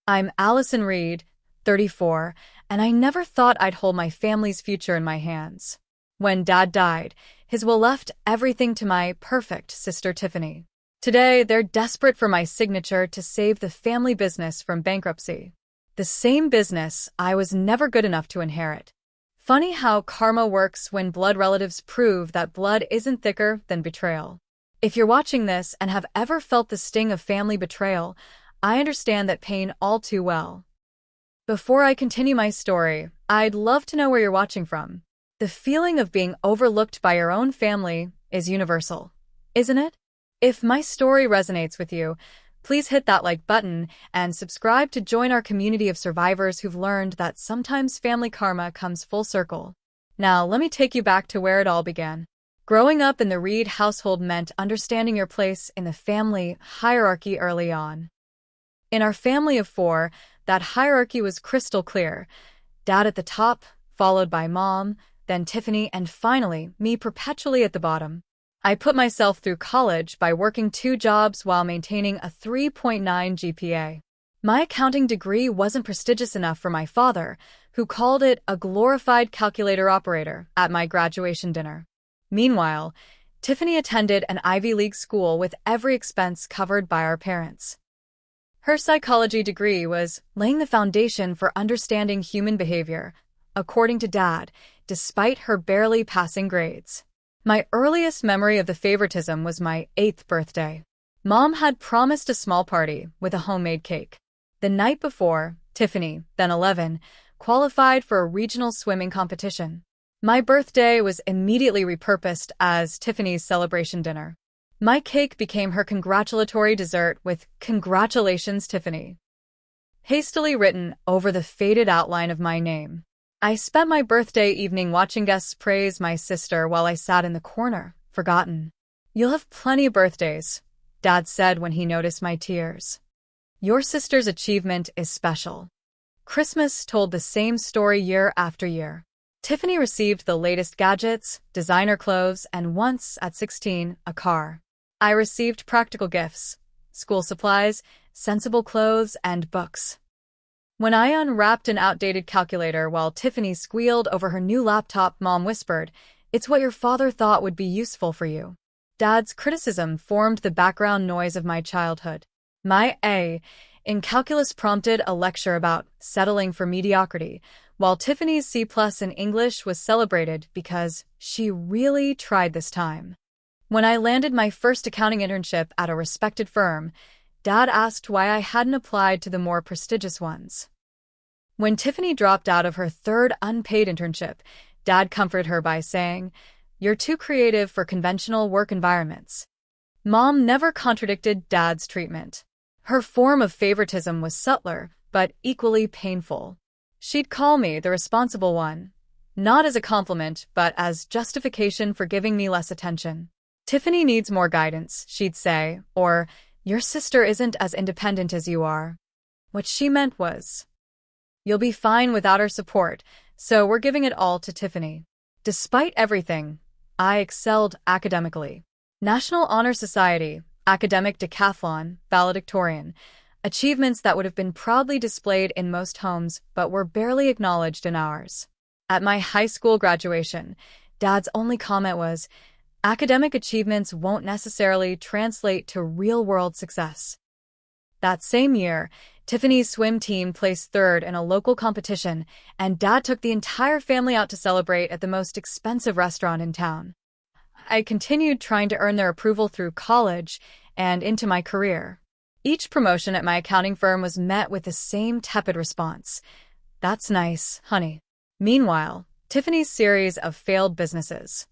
I'm Allison Reed, 34, and I never thought I'd hold my family's future in my hands. When Dad died, his will left everything to my perfect sister Tiffany. Today, they're desperate for my signature to save the family business from bankruptcy. The same business I was never good enough to inherit. Funny how karma works when blood relatives prove that blood isn't thicker than betrayal. If you're watching this and have ever felt the sting of family betrayal, I understand that pain all too well. Before I continue my story, I'd love to know where you're watching from. The feeling of being overlooked by your own family is universal, isn't it? If my story resonates with you, please hit that like button and subscribe to join our community of survivors who've learned that sometimes family karma comes full circle. Now, let me take you back to where it all began. Growing up in the Reed household meant understanding your place in the family hierarchy early on. In our family of four, that hierarchy was crystal clear. Dad at the top, followed by Mom, then Tiffany, and finally, me perpetually at the bottom. I put myself through college by working 2 jobs while maintaining a 3.9 GPA. My accounting degree wasn't prestigious enough for my father, who called it a glorified calculator operator at my graduation dinner. Meanwhile, Tiffany attended an Ivy League school with every expense covered by our parents. Her psychology degree was laying the foundation for understanding human behavior, according to Dad, despite her barely passing grades. My earliest memory of the favoritism was my 8th birthday. Mom had promised a small party with a homemade cake. The night before, Tiffany, then 11, qualified for a regional swimming competition. My birthday was immediately repurposed as Tiffany's celebration dinner. My cake became her congratulatory dessert with "Congratulations, Tiffany" hastily written over the faded outline of my name. I spent my birthday evening watching guests praise my sister while I sat in the corner, forgotten. "You'll have plenty of birthdays," Dad said when he noticed my tears. "Your sister's achievement is special." Christmas told the same story year after year. Tiffany received the latest gadgets, designer clothes, and once, at 16, a car. I received practical gifts, school supplies, sensible clothes, and books. When I unwrapped an outdated calculator while Tiffany squealed over her new laptop, Mom whispered, "It's what your father thought would be useful for you." Dad's criticism formed the background noise of my childhood. My A in calculus prompted a lecture about settling for mediocrity, while Tiffany's C+ in English was celebrated because she really tried this time. When I landed my first accounting internship at a respected firm, Dad asked why I hadn't applied to the more prestigious ones. When Tiffany dropped out of her 3rd unpaid internship, Dad comforted her by saying, "You're too creative for conventional work environments." Mom never contradicted Dad's treatment. Her form of favoritism was subtler, but equally painful. She'd call me the responsible one, not as a compliment, but as justification for giving me less attention. "Tiffany needs more guidance," she'd say, or "Your sister isn't as independent as you are." What she meant was, "You'll be fine without her support, so we're giving it all to Tiffany." Despite everything, I excelled academically. National Honor Society, academic decathlon, valedictorian, achievements that would have been proudly displayed in most homes but were barely acknowledged in ours. At my high school graduation, Dad's only comment was, "Academic achievements won't necessarily translate to real-world success." That same year, Tiffany's swim team placed 3rd in a local competition, and Dad took the entire family out to celebrate at the most expensive restaurant in town. I continued trying to earn their approval through college and into my career. Each promotion at my accounting firm was met with the same tepid response. "That's nice, honey." Meanwhile, Tiffany's series of failed businesses.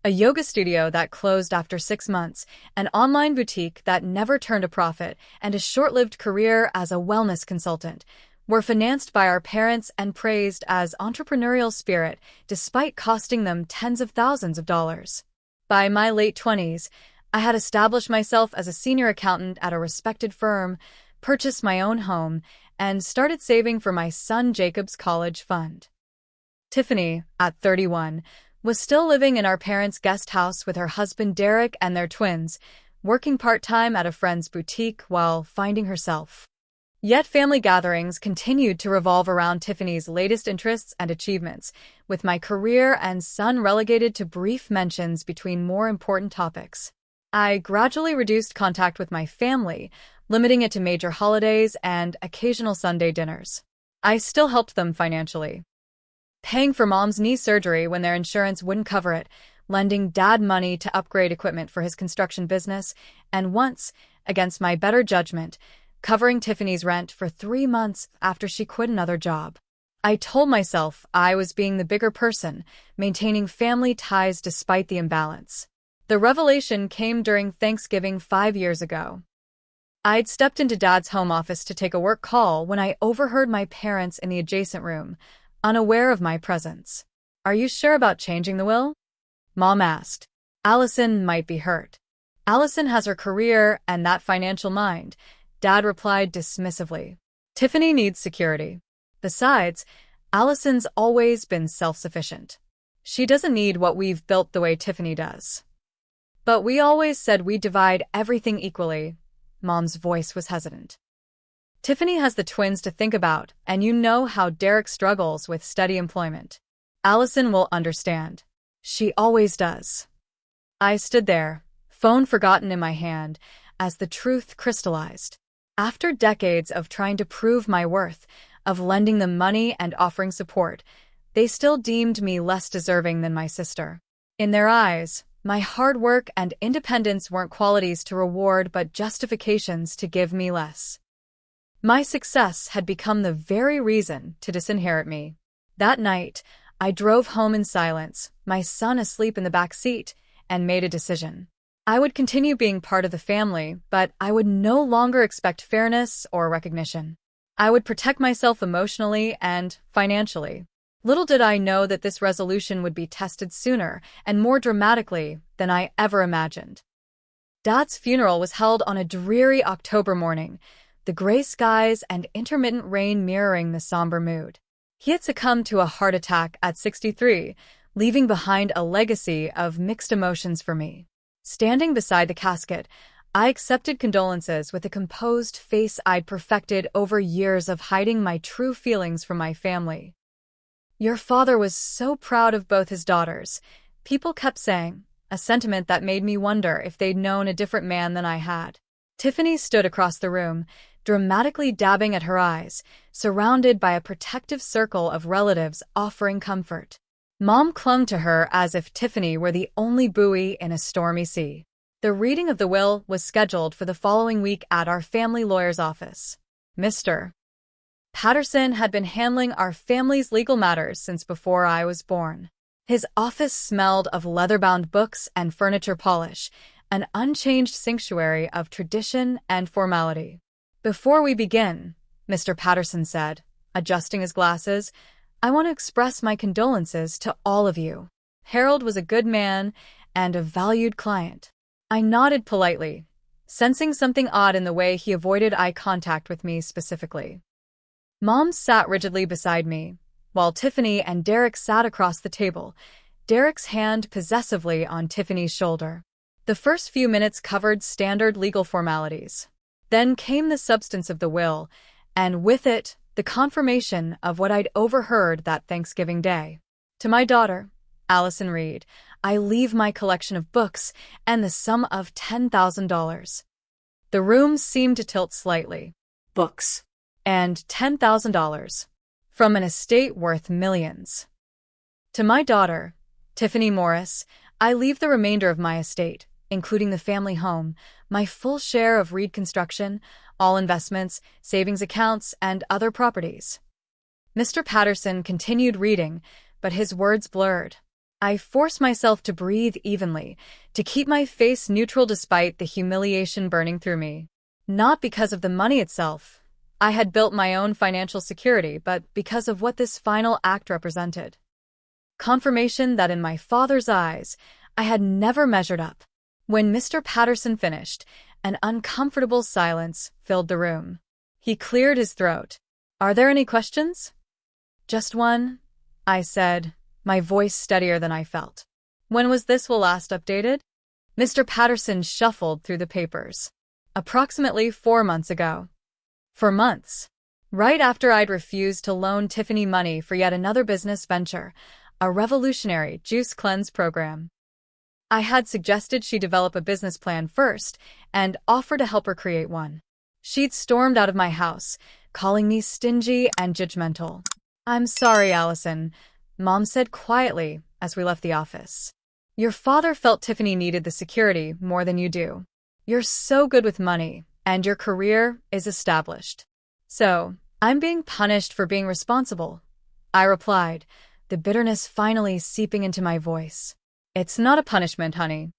A yoga studio that closed after 6 months, an online boutique that never turned a profit, and a short-lived career as a wellness consultant were financed by our parents and praised as entrepreneurial spirit despite costing them tens of thousands of dollars. By my late 20s, I had established myself as a senior accountant at a respected firm, purchased my own home, and started saving for my son Jacob's college fund. Tiffany, at 31, was still living in our parents' guest house with her husband Derek and their twins, working part-time at a friend's boutique while finding herself. Yet family gatherings continued to revolve around Tiffany's latest interests and achievements, with my career and son relegated to brief mentions between more important topics. I gradually reduced contact with my family, limiting it to major holidays and occasional Sunday dinners. I still helped them financially, paying for mom's knee surgery when their insurance wouldn't cover it, lending dad money to upgrade equipment for his construction business, and once, against my better judgment, covering Tiffany's rent for 3 months after she quit another job. I told myself I was being the bigger person, maintaining family ties despite the imbalance. The revelation came during Thanksgiving 5 years ago. I'd stepped into Dad's home office to take a work call when I overheard my parents in the adjacent room, unaware of my presence. "Are you sure about changing the will?" Mom asked. "Allison might be hurt." "Allison has her career and that financial mind," Dad replied dismissively. "Tiffany needs security. Besides, Allison's always been self-sufficient. She doesn't need what we've built the way Tiffany does." "But we always said we'd divide everything equally." Mom's voice was hesitant. "Tiffany has the twins to think about, and you know how Derek struggles with steady employment. Allison will understand. She always does." I stood there, phone forgotten in my hand, as the truth crystallized. After decades of trying to prove my worth, of lending them money and offering support, they still deemed me less deserving than my sister. In their eyes, my hard work and independence weren't qualities to reward but justifications to give me less. My success had become the very reason to disinherit me. That night, I drove home in silence, my son asleep in the back seat, and made a decision. I would continue being part of the family, but I would no longer expect fairness or recognition. I would protect myself emotionally and financially. Little did I know that this resolution would be tested sooner and more dramatically than I ever imagined. Dad's funeral was held on a dreary October morning, the gray skies and intermittent rain mirroring the somber mood. He had succumbed to a heart attack at 63, leaving behind a legacy of mixed emotions for me. Standing beside the casket, I accepted condolences with a composed face I'd perfected over years of hiding my true feelings from my family. "Your father was so proud of both his daughters," people kept saying, a sentiment that made me wonder if they'd known a different man than I had. Tiffany stood across the room, dramatically dabbing at her eyes, surrounded by a protective circle of relatives offering comfort. Mom clung to her as if Tiffany were the only buoy in a stormy sea. The reading of the will was scheduled for the following week at our family lawyer's office. Mr. Patterson had been handling our family's legal matters since before I was born. His office smelled of leather-bound books and furniture polish, an unchanged sanctuary of tradition and formality. "Before we begin," Mr. Patterson said, adjusting his glasses, "I want to express my condolences to all of you. Harold was a good man and a valued client." I nodded politely, sensing something odd in the way he avoided eye contact with me specifically. Mom sat rigidly beside me, while Tiffany and Derek sat across the table, Derek's hand possessively on Tiffany's shoulder. The first few minutes covered standard legal formalities. Then came the substance of the will, and with it, the confirmation of what I'd overheard that Thanksgiving day. "To my daughter, Allison Reed, I leave my collection of books and the sum of $10,000. The room seemed to tilt slightly. Books. And $10,000. From an estate worth millions. "To my daughter, Tiffany Morris, I leave the remainder of my estate, including the family home, my full share of Reed Construction, all investments, savings accounts, and other properties." Mr. Patterson continued reading, but his words blurred. I forced myself to breathe evenly, to keep my face neutral despite the humiliation burning through me. Not because of the money itself. I had built my own financial security, but because of what this final act represented. Confirmation that in my father's eyes, I had never measured up. When Mr. Patterson finished, an uncomfortable silence filled the room. He cleared his throat. "Are there any questions?" "Just one," I said, my voice steadier than I felt. "When was this will last updated?" Mr. Patterson shuffled through the papers. "Approximately 4 months ago." For months. Right after I'd refused to loan Tiffany money for yet another business venture, a revolutionary juice cleanse program. I had suggested she develop a business plan first and offer to help her create one. She'd stormed out of my house, calling me stingy and judgmental. "I'm sorry, Allison," Mom said quietly as we left the office. "Your father felt Tiffany needed the security more than you do. You're so good with money, and your career is established. So, I'm being punished for being responsible," I replied, the bitterness finally seeping into my voice. "It's not a punishment, honey.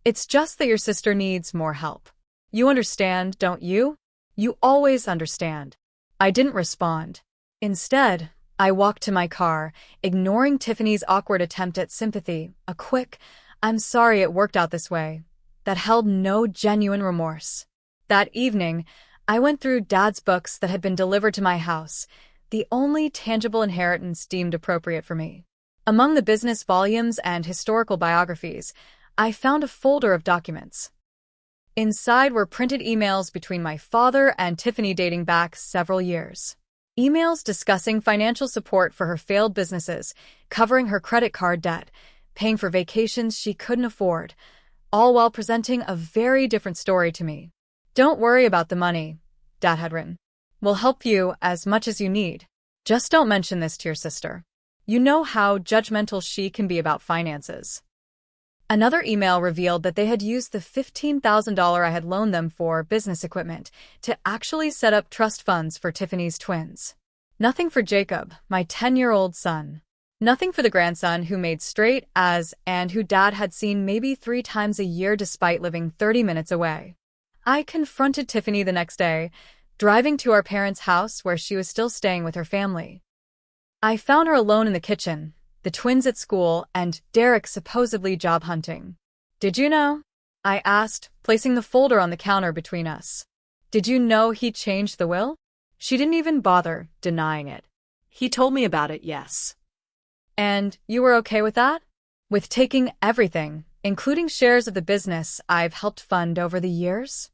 It's just that your sister needs more help. You understand, don't you? You always understand." I didn't respond. Instead, I walked to my car, ignoring Tiffany's awkward attempt at sympathy, a quick, "I'm sorry it worked out this way," that held no genuine remorse. That evening, I went through Dad's books that had been delivered to my house, the only tangible inheritance deemed appropriate for me. Among the business volumes and historical biographies, I found a folder of documents. Inside were printed emails between my father and Tiffany dating back several years. Emails discussing financial support for her failed businesses, covering her credit card debt, paying for vacations she couldn't afford, all while presenting a very different story to me. "Don't worry about the money," Dad had written. "We'll help you as much as you need. Just don't mention this to your sister. You know how judgmental she can be about finances." Another email revealed that they had used the $15,000 I had loaned them for business equipment to actually set up trust funds for Tiffany's twins. Nothing for Jacob, my 10-year-old son. Nothing for the grandson who made straight A's and who Dad had seen maybe 3 times a year despite living 30 minutes away. I confronted Tiffany the next day, driving to our parents' house where she was still staying with her family. I found her alone in the kitchen, the twins at school, and Derek supposedly job hunting. "Did you know?" I asked, placing the folder on the counter between us. "Did you know he changed the will?" She didn't even bother denying it. "He told me about it, yes." "And you were okay with that? With taking everything, including shares of the business I've helped fund over the years?"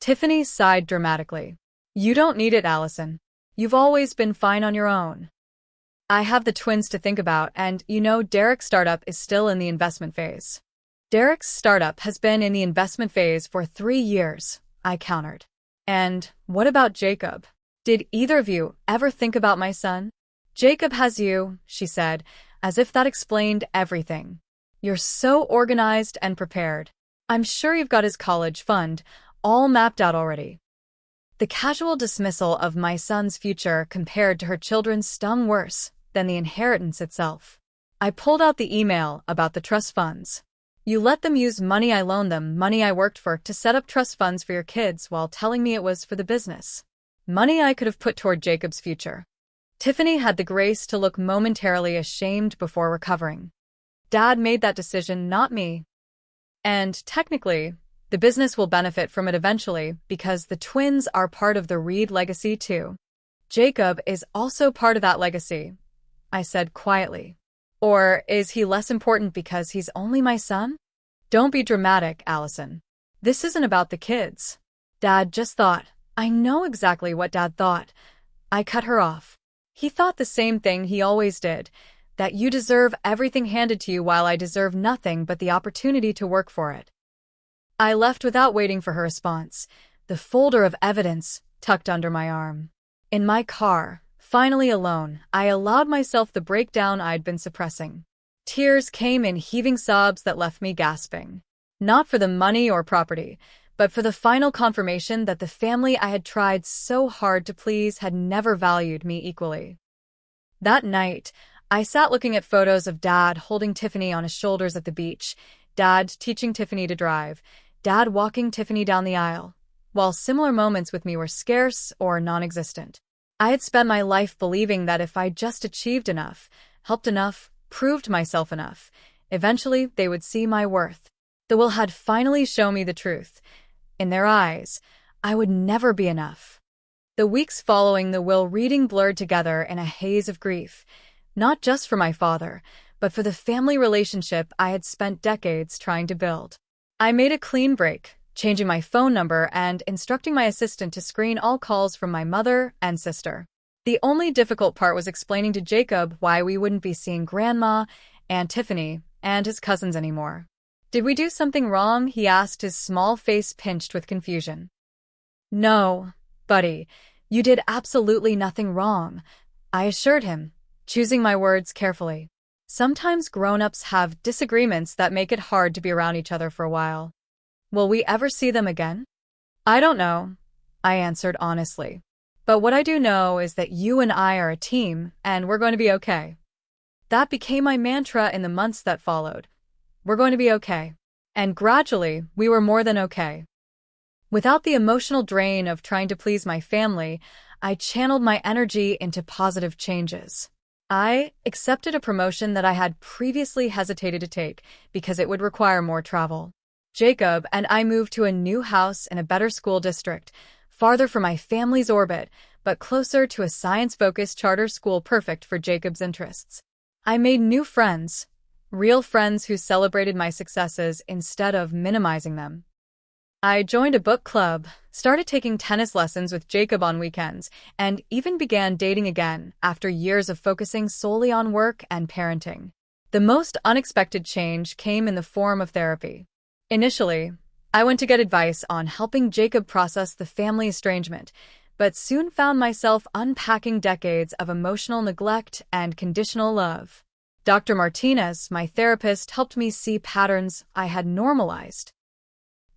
Tiffany sighed dramatically. "You don't need it, Allison. You've always been fine on your own. I have the twins to think about, and you know Derek's startup is still in the investment phase." "Derek's startup has been in the investment phase for 3 years," I countered. "And what about Jacob? Did either of you ever think about my son?" "Jacob has you," she said, as if that explained everything. "You're so organized and prepared. I'm sure you've got his college fund all mapped out already." The casual dismissal of my son's future compared to her children stung worse than the inheritance itself. I pulled out the email about the trust funds. "You let them use money I loaned them, money I worked for, to set up trust funds for your kids while telling me it was for the business. Money I could have put toward Jacob's future." Tiffany had the grace to look momentarily ashamed before recovering. "Dad made that decision, not me. And technically, the business will benefit from it eventually because the twins are part of the Reed legacy too. Jacob is also part of that legacy," I said quietly. "Or is he less important because he's only my son?" "Don't be dramatic, Allison. This isn't about the kids. Dad just thought." "I know exactly what Dad thought." I cut her off. "He thought the same thing he always did, that you deserve everything handed to you while I deserve nothing but the opportunity to work for it." I left without waiting for her response, the folder of evidence tucked under my arm. In my car, finally alone, I allowed myself the breakdown I'd been suppressing. Tears came in heaving sobs that left me gasping. Not for the money or property, but for the final confirmation that the family I had tried so hard to please had never valued me equally. That night, I sat looking at photos of Dad holding Tiffany on his shoulders at the beach, Dad teaching Tiffany to drive, Dad walking Tiffany down the aisle, while similar moments with me were scarce or non-existent. I had spent my life believing that if I just achieved enough, helped enough, proved myself enough, eventually they would see my worth. The will had finally shown me the truth. In their eyes, I would never be enough. The weeks following the will reading blurred together in a haze of grief, not just for my father, but for the family relationship I had spent decades trying to build. I made a clean break, changing my phone number and instructing my assistant to screen all calls from my mother and sister. The only difficult part was explaining to Jacob why we wouldn't be seeing Grandma, Aunt Tiffany, and his cousins anymore. Did we do something wrong? He asked, his small face pinched with confusion. No, buddy, you did absolutely nothing wrong, I assured him, choosing my words carefully. Sometimes grown-ups have disagreements that make it hard to be around each other for a while. Will we ever see them again? I don't know, I answered honestly. But what I do know is that you and I are a team, and we're going to be okay. That became my mantra in the months that followed. We're going to be okay. And gradually, we were more than okay. Without the emotional drain of trying to please my family, I channeled my energy into positive changes. I accepted a promotion that I had previously hesitated to take because it would require more travel. Jacob and I moved to a new house in a better school district, farther from my family's orbit, but closer to a science-focused charter school perfect for Jacob's interests. I made new friends, real friends who celebrated my successes instead of minimizing them. I joined a book club, started taking tennis lessons with Jacob on weekends, and even began dating again after years of focusing solely on work and parenting. The most unexpected change came in the form of therapy. Initially, I went to get advice on helping Jacob process the family estrangement, but soon found myself unpacking decades of emotional neglect and conditional love. Dr. Martinez, my therapist, helped me see patterns I had normalized.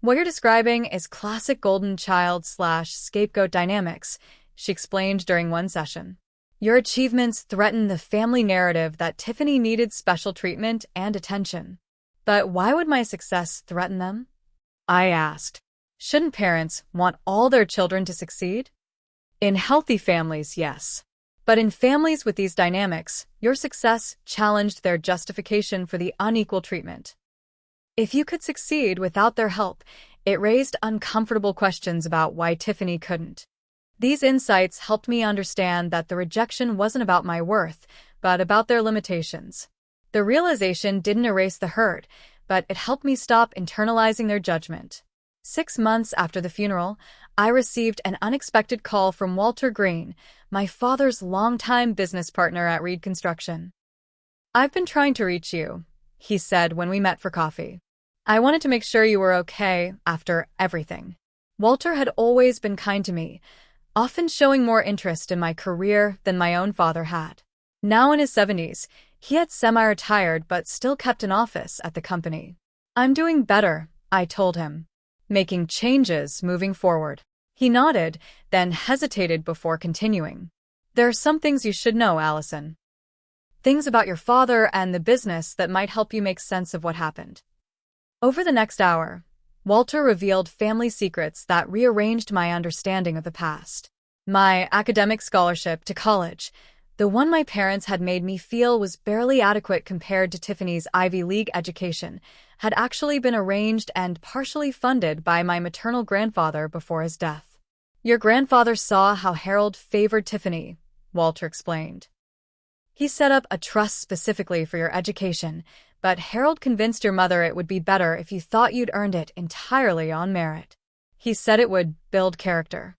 What you're describing is classic golden child/scapegoat dynamics, she explained during one session. Your achievements threaten the family narrative that Tiffany needed special treatment and attention. But why would my success threaten them? I asked. Shouldn't parents want all their children to succeed? In healthy families, yes. But in families with these dynamics, your success challenged their justification for the unequal treatment. If you could succeed without their help, it raised uncomfortable questions about why Tiffany couldn't. These insights helped me understand that the rejection wasn't about my worth, but about their limitations. The realization didn't erase the hurt, but it helped me stop internalizing their judgment. 6 months after the funeral, I received an unexpected call from Walter Green, my father's longtime business partner at Reed Construction. I've been trying to reach you, he said when we met for coffee. I wanted to make sure you were okay after everything. Walter had always been kind to me, often showing more interest in my career than my own father had. Now in his 70s, he had semi-retired but still kept an office at the company. I'm doing better, I told him. Making changes moving forward. He nodded, then hesitated before continuing. There are some things you should know, Allison. Things about your father and the business that might help you make sense of what happened. Over the next hour, Walter revealed family secrets that rearranged my understanding of the past. My academic scholarship to college, the one my parents had made me feel was barely adequate compared to Tiffany's Ivy League education, had actually been arranged and partially funded by my maternal grandfather before his death. Your grandfather saw how Harold favored Tiffany, Walter explained. He set up a trust specifically for your education, but Harold convinced your mother it would be better if you thought you'd earned it entirely on merit. He said it would build character.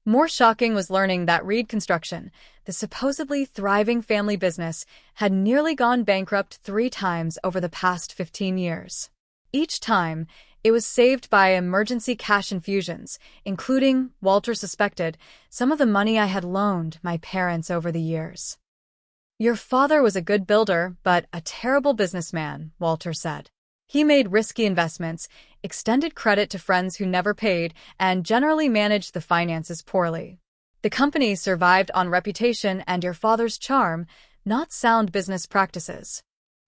More shocking was learning that Reed Construction, the supposedly thriving family business, had nearly gone bankrupt 3 times over the past 15 years. Each time, it was saved by emergency cash infusions, including, Walter suspected, some of the money I had loaned my parents over the years. Your father was a good builder, but a terrible businessman, Walter said. He made risky investments, extended credit to friends who never paid, and generally managed the finances poorly. The company survived on reputation and your father's charm, not sound business practices.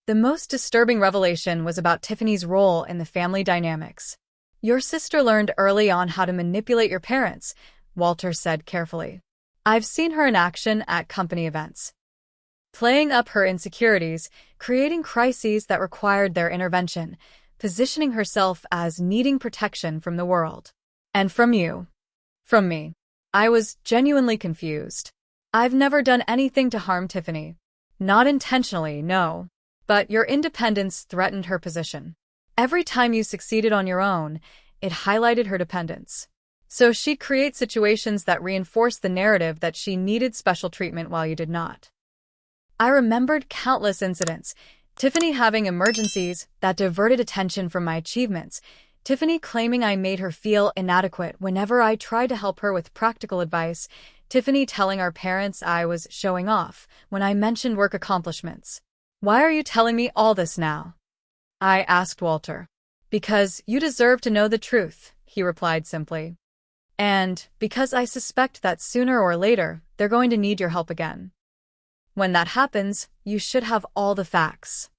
The most disturbing revelation was about Tiffany's role in the family dynamics. Your sister learned early on how to manipulate your parents, Walter said carefully. I've seen her in action at company events. Playing up her insecurities, creating crises that required their intervention, positioning herself as needing protection from the world. And from you. From me. I was genuinely confused. I've never done anything to harm Tiffany. Not intentionally, no. But your independence threatened her position. Every time you succeeded on your own, it highlighted her dependence. So she'd create situations that reinforced the narrative that she needed special treatment while you did not. I remembered countless incidents. Tiffany having emergencies that diverted attention from my achievements. Tiffany claiming I made her feel inadequate whenever I tried to help her with practical advice. Tiffany telling our parents I was showing off when I mentioned work accomplishments. "Why are you telling me all this now?" I asked Walter. "Because you deserve to know the truth," he replied simply. "And because I suspect that sooner or later, they're going to need your help again. When that happens, you should have all the facts."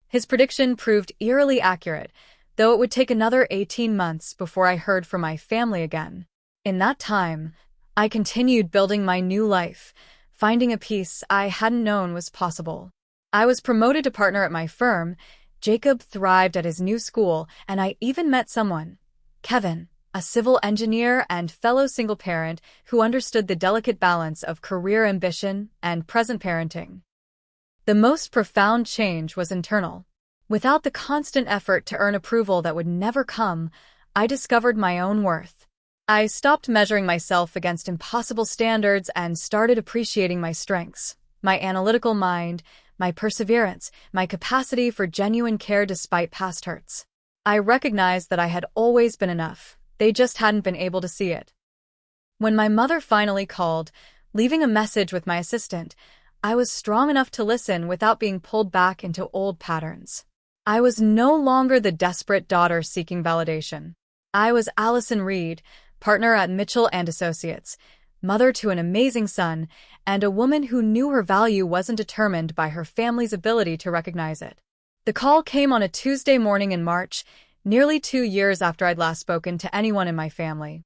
His prediction proved eerily accurate, though it would take another 18 months before I heard from my family again. In that time, I continued building my new life, finding a peace I hadn't known was possible. I was promoted to partner at my firm, Jacob thrived at his new school, and I even met someone, Kevin, a civil engineer and fellow single parent who understood the delicate balance of career ambition and present parenting. The most profound change was internal. Without the constant effort to earn approval that would never come, I discovered my own worth. I stopped measuring myself against impossible standards and started appreciating my strengths, my analytical mind, my perseverance, my capacity for genuine care despite past hurts. I recognized that I had always been enough. They just hadn't been able to see it. When my mother finally called, leaving a message with my assistant, I was strong enough to listen without being pulled back into old patterns. I was no longer the desperate daughter seeking validation. I was Allison Reed, partner at Mitchell & Associates, mother to an amazing son, and a woman who knew her value wasn't determined by her family's ability to recognize it. The call came on a Tuesday morning in March, nearly 2 years after I'd last spoken to anyone in my family.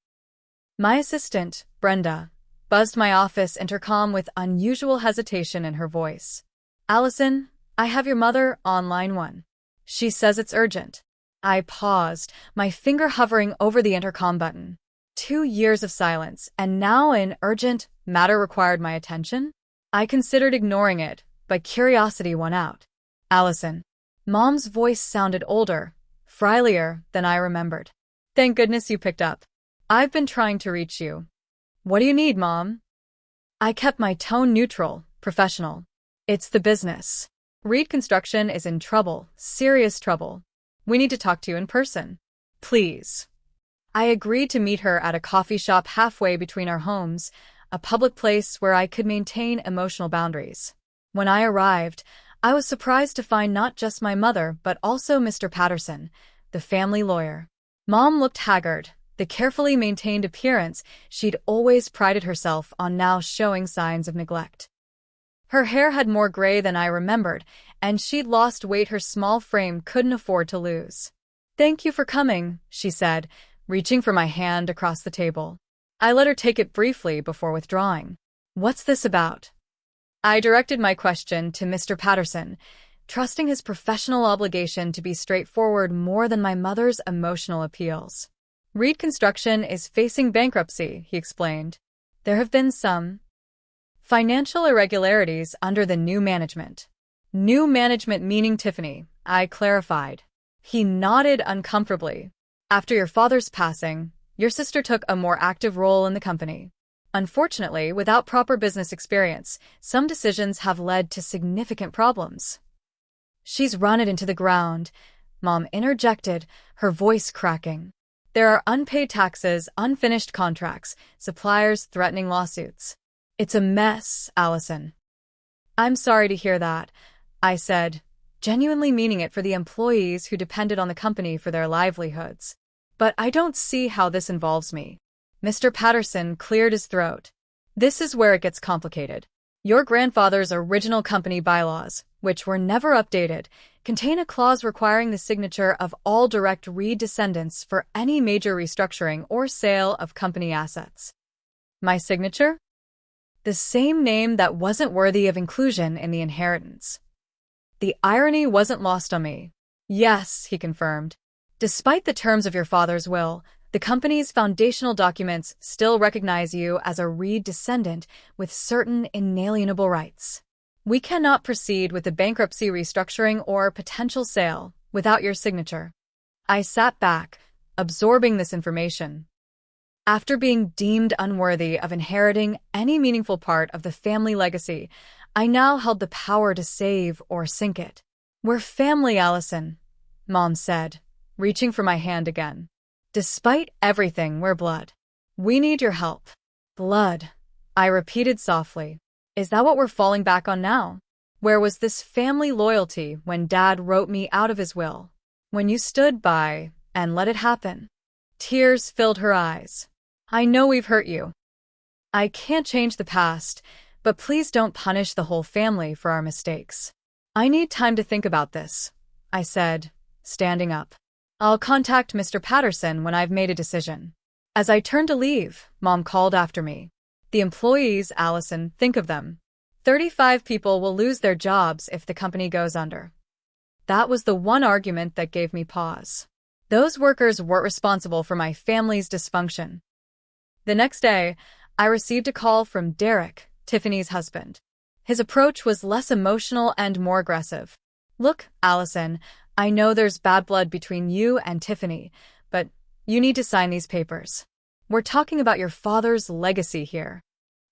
My assistant, Brenda, buzzed my office intercom with unusual hesitation in her voice. "Allison, I have your mother on line 1. She says it's urgent." I paused, my finger hovering over the intercom button. 2 years of silence, and now an urgent matter required my attention? I considered ignoring it, but curiosity won out. "Allison." Mom's voice sounded older, friendlier than I remembered. "Thank goodness you picked up. I've been trying to reach you." "What do you need, Mom?" I kept my tone neutral, professional. "It's the business. Reed Construction is in trouble, serious trouble. We need to talk to you in person. Please." I agreed to meet her at a coffee shop halfway between our homes, a public place where I could maintain emotional boundaries. When I arrived, I was surprised to find not just my mother but also Mr. Patterson, the family lawyer. Mom looked haggard, the carefully maintained appearance she'd always prided herself on now showing signs of neglect. Her hair had more gray than I remembered, and she'd lost weight her small frame couldn't afford to lose. "Thank you for coming," she said, reaching for my hand across the table. I let her take it briefly before withdrawing. "What's this about?" I directed my question to Mr. Patterson, trusting his professional obligation to be straightforward more than my mother's emotional appeals. "Reed Construction is facing bankruptcy," he explained. "There have been some financial irregularities under the new management." "New management meaning Tiffany," I clarified. He nodded uncomfortably. "After your father's passing, your sister took a more active role in the company. Unfortunately, without proper business experience, some decisions have led to significant problems." "She's run it into the ground," Mom interjected, her voice cracking. "There are unpaid taxes, unfinished contracts, suppliers threatening lawsuits. It's a mess, Allison." "I'm sorry to hear that," I said, genuinely meaning it for the employees who depended on the company for their livelihoods. "But I don't see how this involves me." Mr. Patterson cleared his throat. "This is where it gets complicated. Your grandfather's original company bylaws, which were never updated, contain a clause requiring the signature of all direct Reed descendants for any major restructuring or sale of company assets." "My signature?" "The same name that wasn't worthy of inclusion in the inheritance." The irony wasn't lost on me. "Yes," he confirmed. "Despite the terms of your father's will, the company's foundational documents still recognize you as a Reed descendant with certain inalienable rights. We cannot proceed with the bankruptcy restructuring or potential sale without your signature." I sat back, absorbing this information. After being deemed unworthy of inheriting any meaningful part of the family legacy, I now held the power to save or sink it. "We're family, Allison," Mom said, reaching for my hand again. "Despite everything, we're blood. We need your help." "Blood," I repeated softly. "Is that what we're falling back on now? Where was this family loyalty when Dad wrote me out of his will? When you stood by and let it happen?" Tears filled her eyes. "I know we've hurt you. I can't change the past, but please don't punish the whole family for our mistakes." "I need time to think about this," I said, standing up. "I'll contact Mr. Patterson when I've made a decision." As I turned to leave, Mom called after me. "The employees, Allison, think of them. 35 people will lose their jobs if the company goes under." That was the one argument that gave me pause. Those workers weren't responsible for my family's dysfunction. The next day, I received a call from Derek, Tiffany's husband. His approach was less emotional and more aggressive. "Look, Allison, I know there's bad blood between you and Tiffany, but you need to sign these papers. We're talking about your father's legacy here."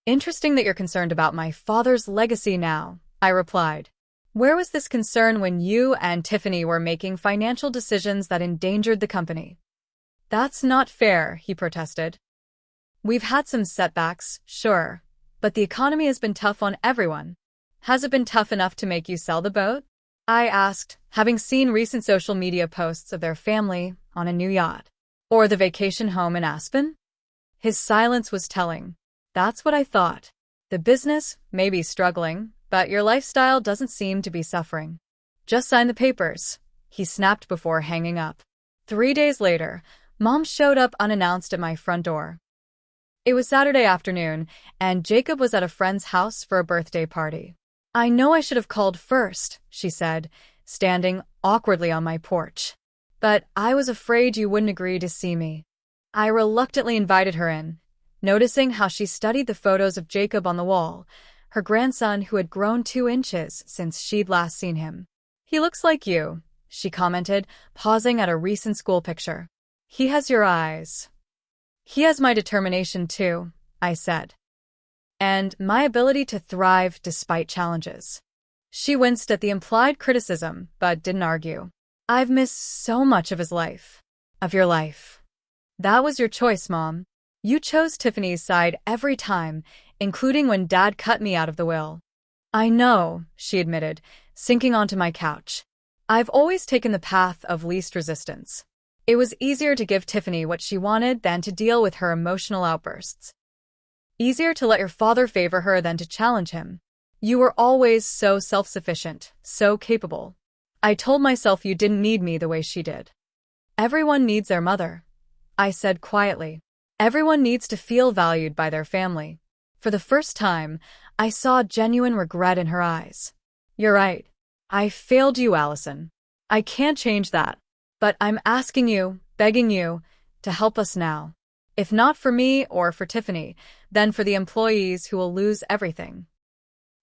"Interesting that you're concerned about my father's legacy now," I replied. "Where was this concern when you and Tiffany were making financial decisions that endangered the company?" "That's not fair," he protested. "We've had some setbacks, sure, but the economy has been tough on everyone. Has it been tough enough to make you sell the boat?" I asked, having seen recent social media posts of their family on a new yacht. "Or the vacation home in Aspen?" His silence was telling. "That's what I thought. The business may be struggling, but your lifestyle doesn't seem to be suffering. Just sign the papers," he snapped before hanging up. 3 days later, Mom showed up unannounced at my front door. It was Saturday afternoon, and Jacob was at a friend's house for a birthday party. "I know I should have called first," she said, standing awkwardly on my porch. "But I was afraid you wouldn't agree to see me." I reluctantly invited her in, noticing how she studied the photos of Jacob on the wall, her grandson who had grown 2 inches since she'd last seen him. "He looks like you," she commented, pausing at a recent school picture. "He has your eyes." "He has my determination too," I said. "And my ability to thrive despite challenges." She winced at the implied criticism, but didn't argue. "I've missed so much of his life. Of your life." "That was your choice, Mom. You chose Tiffany's side every time, including when Dad cut me out of the will." "I know," she admitted, sinking onto my couch. "I've always taken the path of least resistance. It was easier to give Tiffany what she wanted than to deal with her emotional outbursts. Easier to let your father favor her than to challenge him. You were always so self-sufficient, so capable. I told myself you didn't need me the way she did." "Everyone needs their mother," I said quietly. "Everyone needs to feel valued by their family." For the first time, I saw genuine regret in her eyes. "You're right. I failed you, Allison. I can't change that. But I'm asking you, begging you, to help us now. If not for me or for Tiffany, then for the employees who will lose everything."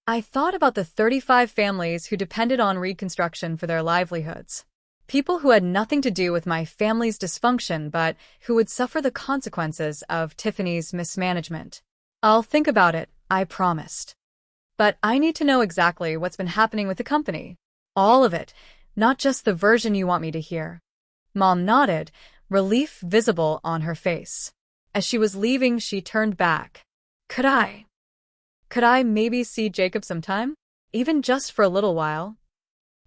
I thought about the 35 families who depended on reconstruction for their livelihoods. People who had nothing to do with my family's dysfunction but who would suffer the consequences of Tiffany's mismanagement. "I'll think about it," I promised. "But I need to know exactly what's been happening with the company. All of it, not just the version you want me to hear." Mom nodded, relief visible on her face. As she was leaving, she turned back. Could I maybe see Jacob sometime? Even just for a little while?"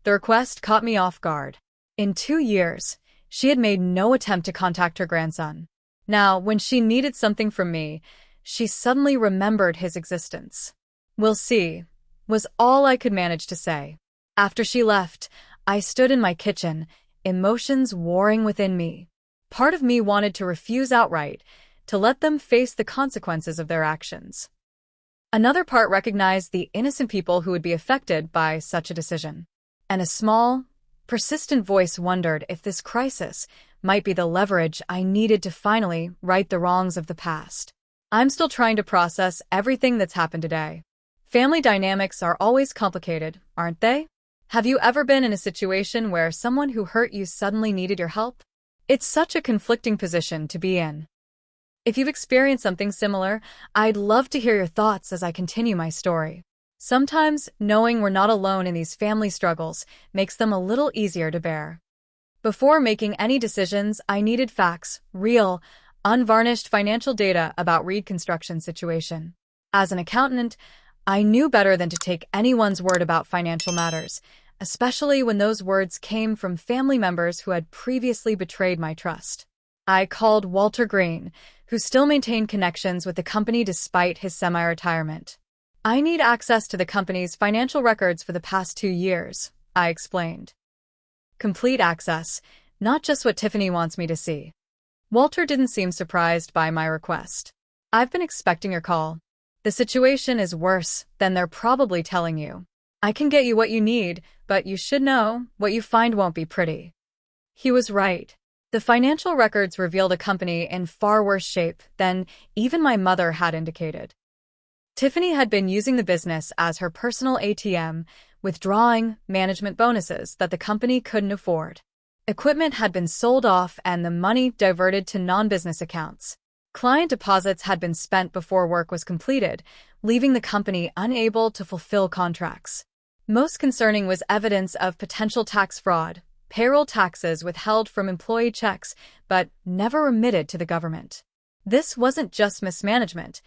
The request caught me off guard. In 2 years, she had made no attempt to contact her grandson. Now, when she needed something from me, she suddenly remembered his existence. "We'll see," was all I could manage to say. After she left, I stood in my kitchen, emotions warring within me. Part of me wanted to refuse outright, to let them face the consequences of their actions. Another part recognized the innocent people who would be affected by such a decision. And a small, persistent voice wondered if this crisis might be the leverage I needed to finally right the wrongs of the past. I'm still trying to process everything that's happened today. Family dynamics are always complicated, aren't they? Have you ever been in a situation where someone who hurt you suddenly needed your help? It's such a conflicting position to be in. If you've experienced something similar, I'd love to hear your thoughts as I continue my story. Sometimes, knowing we're not alone in these family struggles makes them a little easier to bear. Before making any decisions, I needed facts, real, unvarnished financial data about Reed Construction's situation. As an accountant, I knew better than to take anyone's word about financial matters, especially when those words came from family members who had previously betrayed my trust. I called Walter Green, who still maintained connections with the company despite his semi-retirement. I need access to the company's financial records for the past 2 years, I explained. Complete access, not just what Tiffany wants me to see. Walter didn't seem surprised by my request. I've been expecting your call. The situation is worse than they're probably telling you. I can get you what you need, but you should know, what you find won't be pretty. He was right. The financial records revealed a company in far worse shape than even my mother had indicated. Tiffany had been using the business as her personal ATM, withdrawing management bonuses that the company couldn't afford. Equipment had been sold off and the money diverted to non-business accounts. Client deposits had been spent before work was completed, leaving the company unable to fulfill contracts. Most concerning was evidence of potential tax fraud, payroll taxes withheld from employee checks but never remitted to the government. This wasn't just mismanagement.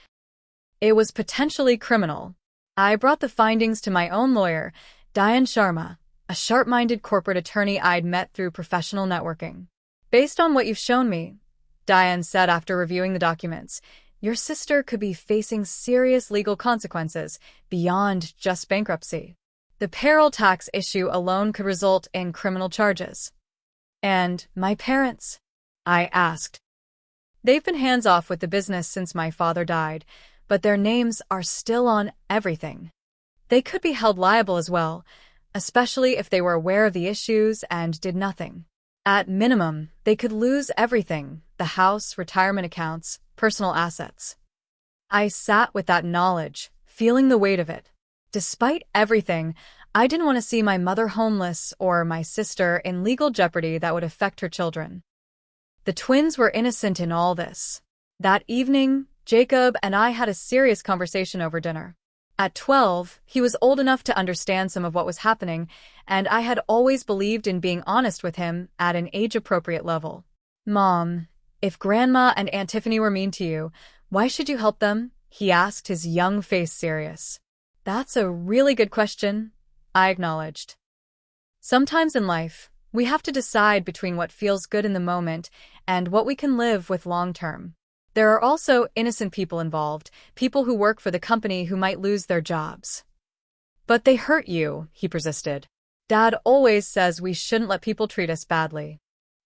It was potentially criminal. I brought the findings to my own lawyer, Diane Sharma, a sharp-minded corporate attorney I'd met through professional networking. Based on what you've shown me, Diane said after reviewing the documents, your sister could be facing serious legal consequences beyond just bankruptcy. The payroll tax issue alone could result in criminal charges. And my parents? I asked. They've been hands-off with the business since my father died, but their names are still on everything. They could be held liable as well, especially if they were aware of the issues and did nothing. At minimum, they could lose everything: the house, retirement accounts, personal assets. I sat with that knowledge, feeling the weight of it. Despite everything, I didn't want to see my mother homeless or my sister in legal jeopardy that would affect her children. The twins were innocent in all this. That evening, Jacob and I had a serious conversation over dinner. At 12, he was old enough to understand some of what was happening, and I had always believed in being honest with him at an age-appropriate level. Mom, if Grandma and Aunt Tiffany were mean to you, why should you help them? He asked, his young face serious. That's a really good question, I acknowledged. Sometimes in life, we have to decide between what feels good in the moment and what we can live with long-term. There are also innocent people involved, people who work for the company who might lose their jobs. But they hurt you, he persisted. Dad always says we shouldn't let people treat us badly.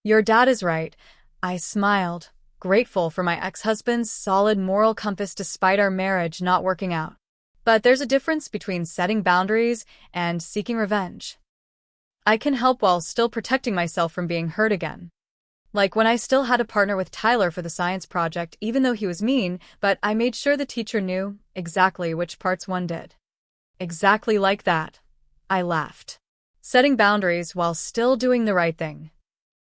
Your dad is right. I smiled, grateful for my ex-husband's solid moral compass despite our marriage not working out. But there's a difference between setting boundaries and seeking revenge. I can help while still protecting myself from being hurt again. Like when I still had to partner with Tyler for the science project, even though he was mean, but I made sure the teacher knew exactly which parts one did. Exactly like that. I laughed. Setting boundaries while still doing the right thing.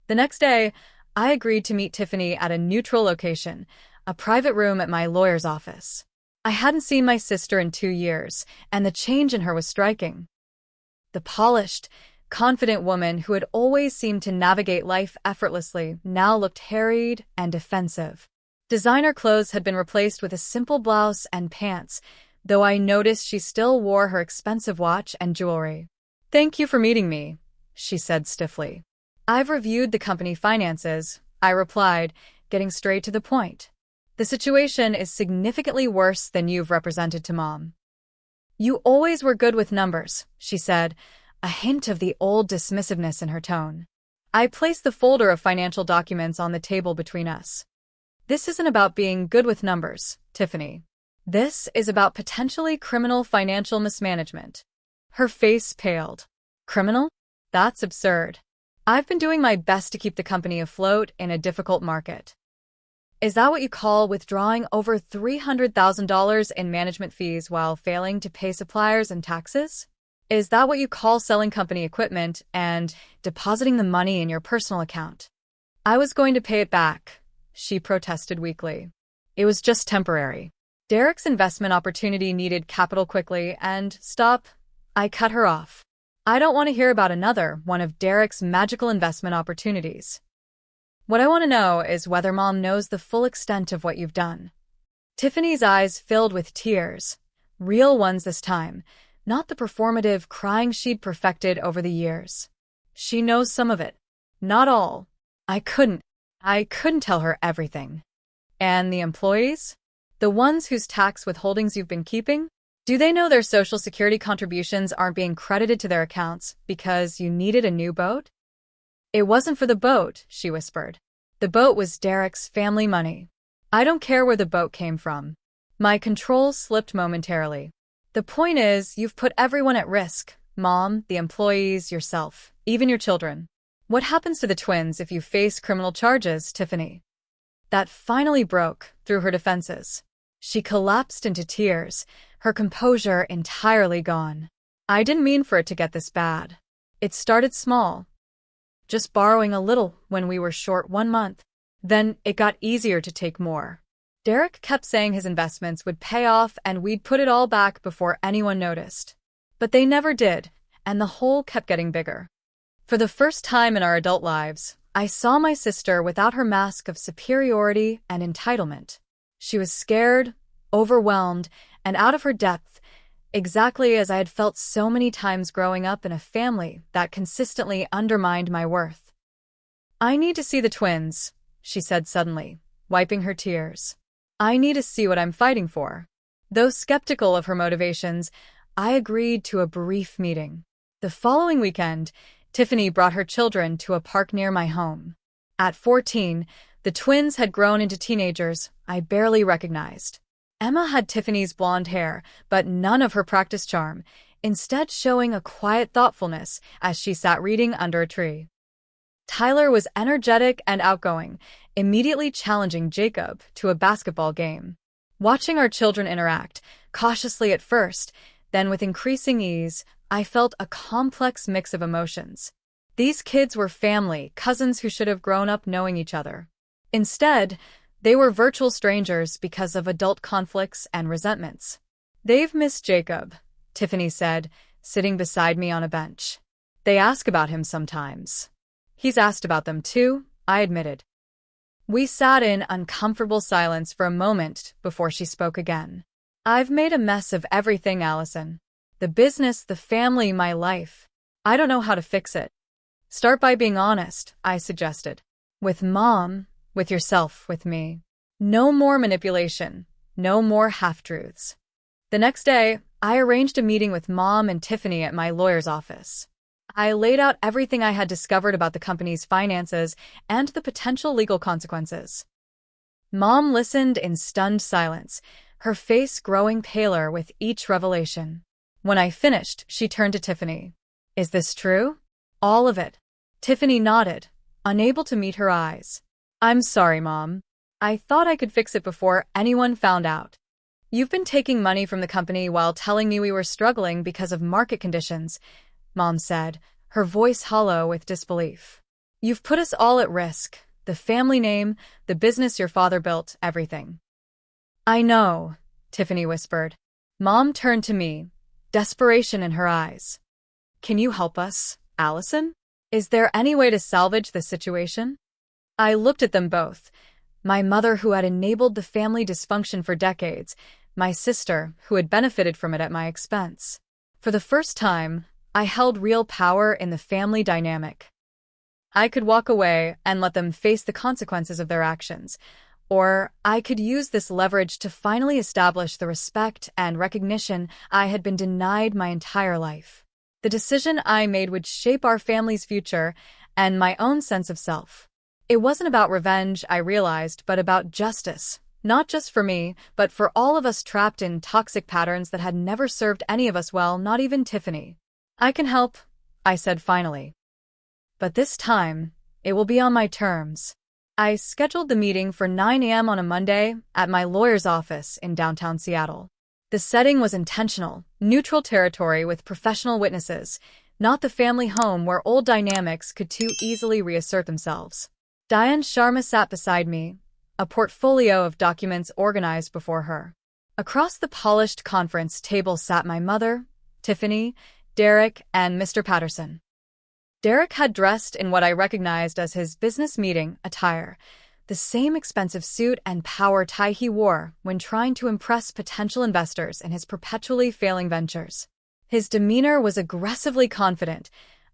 The next day, I agreed to meet Tiffany at a neutral location, a private room at my lawyer's office. I hadn't seen my sister in 2 years, and the change in her was striking. The polished, confident woman who had always seemed to navigate life effortlessly now looked harried and defensive. Designer clothes had been replaced with a simple blouse and pants, though I noticed she still wore her expensive watch and jewelry. Thank you for meeting me, she said stiffly. I've reviewed the company finances, I replied, getting straight to the point. The situation is significantly worse than you've represented to Mom. You always were good with numbers, she said, a hint of the old dismissiveness in her tone. I placed the folder of financial documents on the table between us. This isn't about being good with numbers, Tiffany. This is about potentially criminal financial mismanagement. Her face paled. Criminal? That's absurd. I've been doing my best to keep the company afloat in a difficult market. Is that what you call withdrawing over $300,000 in management fees while failing to pay suppliers and taxes? Is that what you call selling company equipment and depositing the money in your personal account? I was going to pay it back, she protested weakly. It was just temporary. Derek's investment opportunity needed capital quickly, and stop. I cut her off. I don't want to hear about another one of Derek's magical investment opportunities. What I want to know is whether Mom knows the full extent of what you've done. Tiffany's eyes filled with tears, real ones this time, not the performative crying she'd perfected over the years. She knows some of it, not all. I couldn't tell her everything. And the employees? The ones whose tax withholdings you've been keeping? Do they know their Social Security contributions aren't being credited to their accounts because you needed a new boat? It wasn't for the boat, she whispered. The boat was Derek's family money. I don't care where the boat came from. My control slipped momentarily. The point is, you've put everyone at risk. Mom, the employees, yourself, even your children. What happens to the twins if you face criminal charges, Tiffany? That finally broke through her defenses. She collapsed into tears, her composure entirely gone. I didn't mean for it to get this bad. It started small. Just borrowing a little when we were short 1 month. Then it got easier to take more. Derek kept saying his investments would pay off and we'd put it all back before anyone noticed. But they never did, and the hole kept getting bigger. For the first time in our adult lives, I saw my sister without her mask of superiority and entitlement. She was scared, overwhelmed, and out of her depth, exactly as I had felt so many times growing up in a family that consistently undermined my worth. I need to see the twins, she said suddenly, wiping her tears. I need to see what I'm fighting for. Though skeptical of her motivations, I agreed to a brief meeting. The following weekend, Tiffany brought her children to a park near my home. At 14, the twins had grown into teenagers I barely recognized. Emma had Tiffany's blonde hair, but none of her practice charm, instead showing a quiet thoughtfulness as she sat reading under a tree. Tyler was energetic and outgoing, immediately challenging Jacob to a basketball game. Watching our children interact, cautiously at first, then with increasing ease, I felt a complex mix of emotions. These kids were family, cousins who should have grown up knowing each other. Instead, they were virtual strangers because of adult conflicts and resentments. They've missed Jacob, Tiffany said, sitting beside me on a bench. They ask about him sometimes. He's asked about them too, I admitted. We sat in uncomfortable silence for a moment before she spoke again. I've made a mess of everything, Allison. The business, the family, my life. I don't know how to fix it. Start by being honest, I suggested. With Mom, with yourself, with me. No more manipulation, no more half-truths. The next day, I arranged a meeting with Mom and Tiffany at my lawyer's office. I laid out everything I had discovered about the company's finances and the potential legal consequences. Mom listened in stunned silence, her face growing paler with each revelation. When I finished, she turned to Tiffany. Is this true? All of it. Tiffany nodded, unable to meet her eyes. I'm sorry, Mom. I thought I could fix it before anyone found out. You've been taking money from the company while telling me we were struggling because of market conditions, Mom said, her voice hollow with disbelief. You've put us all at risk. The family name, the business your father built, everything. I know, Tiffany whispered. Mom turned to me, desperation in her eyes. Can you help us, Allison? Is there any way to salvage the situation? I looked at them both. My mother, who had enabled the family dysfunction for decades, my sister, who had benefited from it at my expense. For the first time, I held real power in the family dynamic. I could walk away and let them face the consequences of their actions, or I could use this leverage to finally establish the respect and recognition I had been denied my entire life. The decision I made would shape our family's future and my own sense of self. It wasn't about revenge, I realized, but about justice, not just for me, but for all of us trapped in toxic patterns that had never served any of us well, not even Tiffany. I can help, I said finally. But this time, it will be on my terms. I scheduled the meeting for 9 a.m. on a Monday at my lawyer's office in downtown Seattle. The setting was intentional, neutral territory with professional witnesses, not the family home where old dynamics could too easily reassert themselves. Diane Sharma sat beside me, a portfolio of documents organized before her. Across the polished conference table sat my mother, Tiffany, Derek, and Mr. Patterson. Derek had dressed in what I recognized as his business meeting attire, the same expensive suit and power tie he wore when trying to impress potential investors in his perpetually failing ventures. His demeanor was aggressively confident,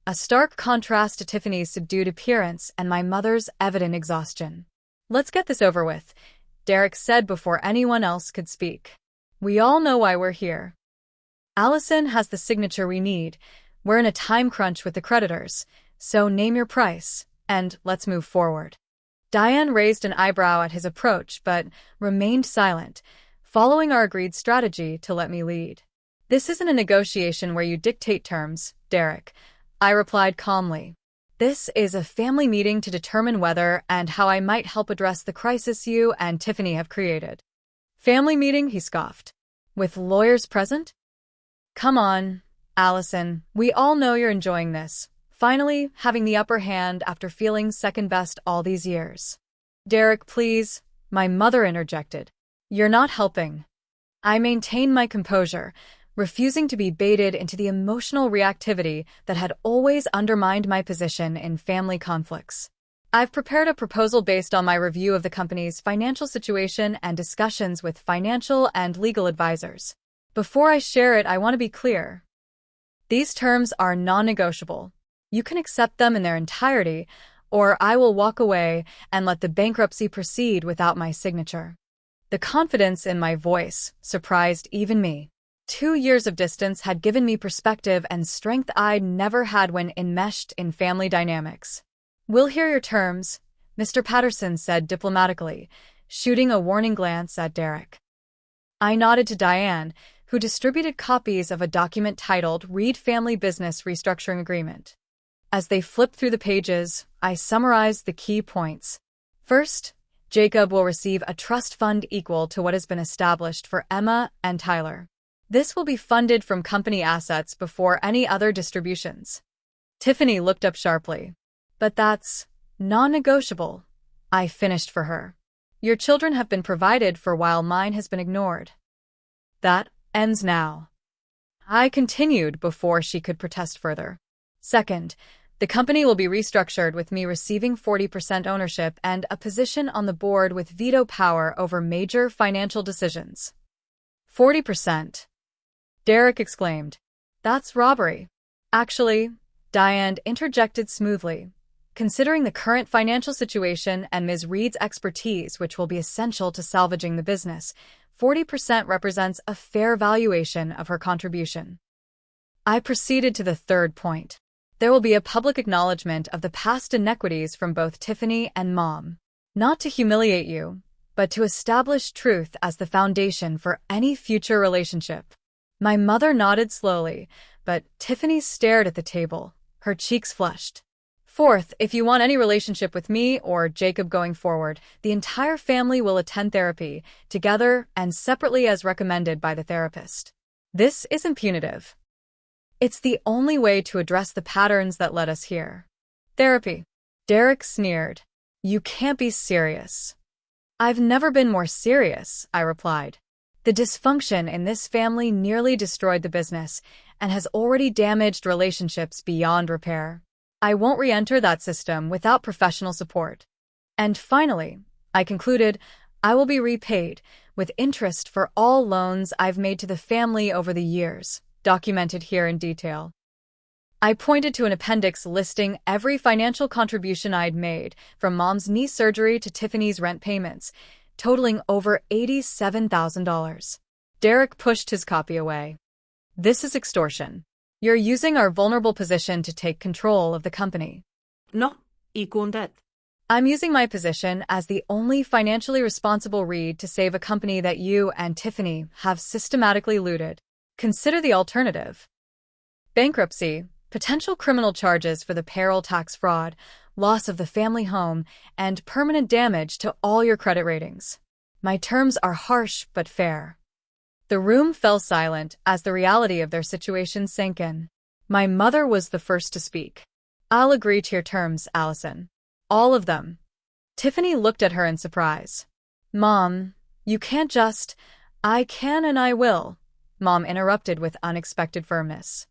a stark contrast to Tiffany's subdued appearance and my mother's evident exhaustion. "Let's get this over with," Derek said before anyone else could speak. "We all know why we're here. Allison has the signature we need. We're in a time crunch with the creditors, so name your price, and let's move forward." Diane raised an eyebrow at his approach but remained silent, following our agreed strategy to let me lead. "This isn't a negotiation where you dictate terms, Derek," I replied calmly. "This is a family meeting to determine whether and how I might help address the crisis you and Tiffany have created." "Family meeting?" he scoffed. "With lawyers present?" "Come on, Allison, we all know you're enjoying this, finally having the upper hand after feeling second best all these years." "Derek, please," my mother interjected. "You're not helping." I maintained my composure, refusing to be baited into the emotional reactivity that had always undermined my position in family conflicts. "I've prepared a proposal based on my review of the company's financial situation and discussions with financial and legal advisors. Before I share it, I want to be clear. These terms are non-negotiable. You can accept them in their entirety, or I will walk away and let the bankruptcy proceed without my signature." The confidence in my voice surprised even me. 2 years of distance had given me perspective and strength I'd never had when enmeshed in family dynamics. "We'll hear your terms," Mr. Patterson said diplomatically, shooting a warning glance at Derek. I nodded to Diane, who distributed copies of a document titled Reed Family Business Restructuring Agreement. As they flipped through the pages, I summarized the key points. First, Jacob will receive a trust fund equal to what has been established for Emma and Tyler. This will be funded from company assets before any other distributions. Tiffany looked up sharply. "But that's non-negotiable," I finished for her. "Your children have been provided for while mine has been ignored. That ends now." I continued before she could protest further. "Second, the company will be restructured with me receiving 40% ownership and a position on the board with veto power over major financial decisions." 40%. Derek exclaimed. "That's robbery." "Actually," Diane interjected smoothly, "considering the current financial situation and Ms. Reed's expertise, which will be essential to salvaging the business, 40% represents a fair valuation of her contribution." I proceeded to the third point. There will be a public acknowledgement of the past inequities from both Tiffany and Mom. Not to humiliate you, but to establish truth as the foundation for any future relationship. My mother nodded slowly, but Tiffany stared at the table, her cheeks flushed. "Fourth, if you want any relationship with me or Jacob going forward, the entire family will attend therapy, together and separately as recommended by the therapist. This isn't punitive. It's the only way to address the patterns that led us here." "Therapy?" Derek sneered. "You can't be serious." "I've never been more serious," I replied. "The dysfunction in this family nearly destroyed the business and has already damaged relationships beyond repair. I won't re-enter that system without professional support. And finally," I concluded, "I will be repaid with interest for all loans I've made to the family over the years, documented here in detail." I pointed to an appendix listing every financial contribution I'd made, from Mom's knee surgery to Tiffany's rent payments, totaling over $87,000. Derek pushed his copy away. "This is extortion. You're using our vulnerable position to take control of the company." No, iko det. "I'm using my position as the only financially responsible Reed to save a company that you and Tiffany have systematically looted. Consider the alternative. Bankruptcy, potential criminal charges for the payroll tax fraud, loss of the family home, and permanent damage to all your credit ratings. My terms are harsh but fair." The room fell silent as the reality of their situation sank in. My mother was the first to speak. "I'll agree to your terms, Allison. All of them. Tiffany looked at her in surprise. Mom, you can't just— I can and I will, Mom interrupted with unexpected firmness.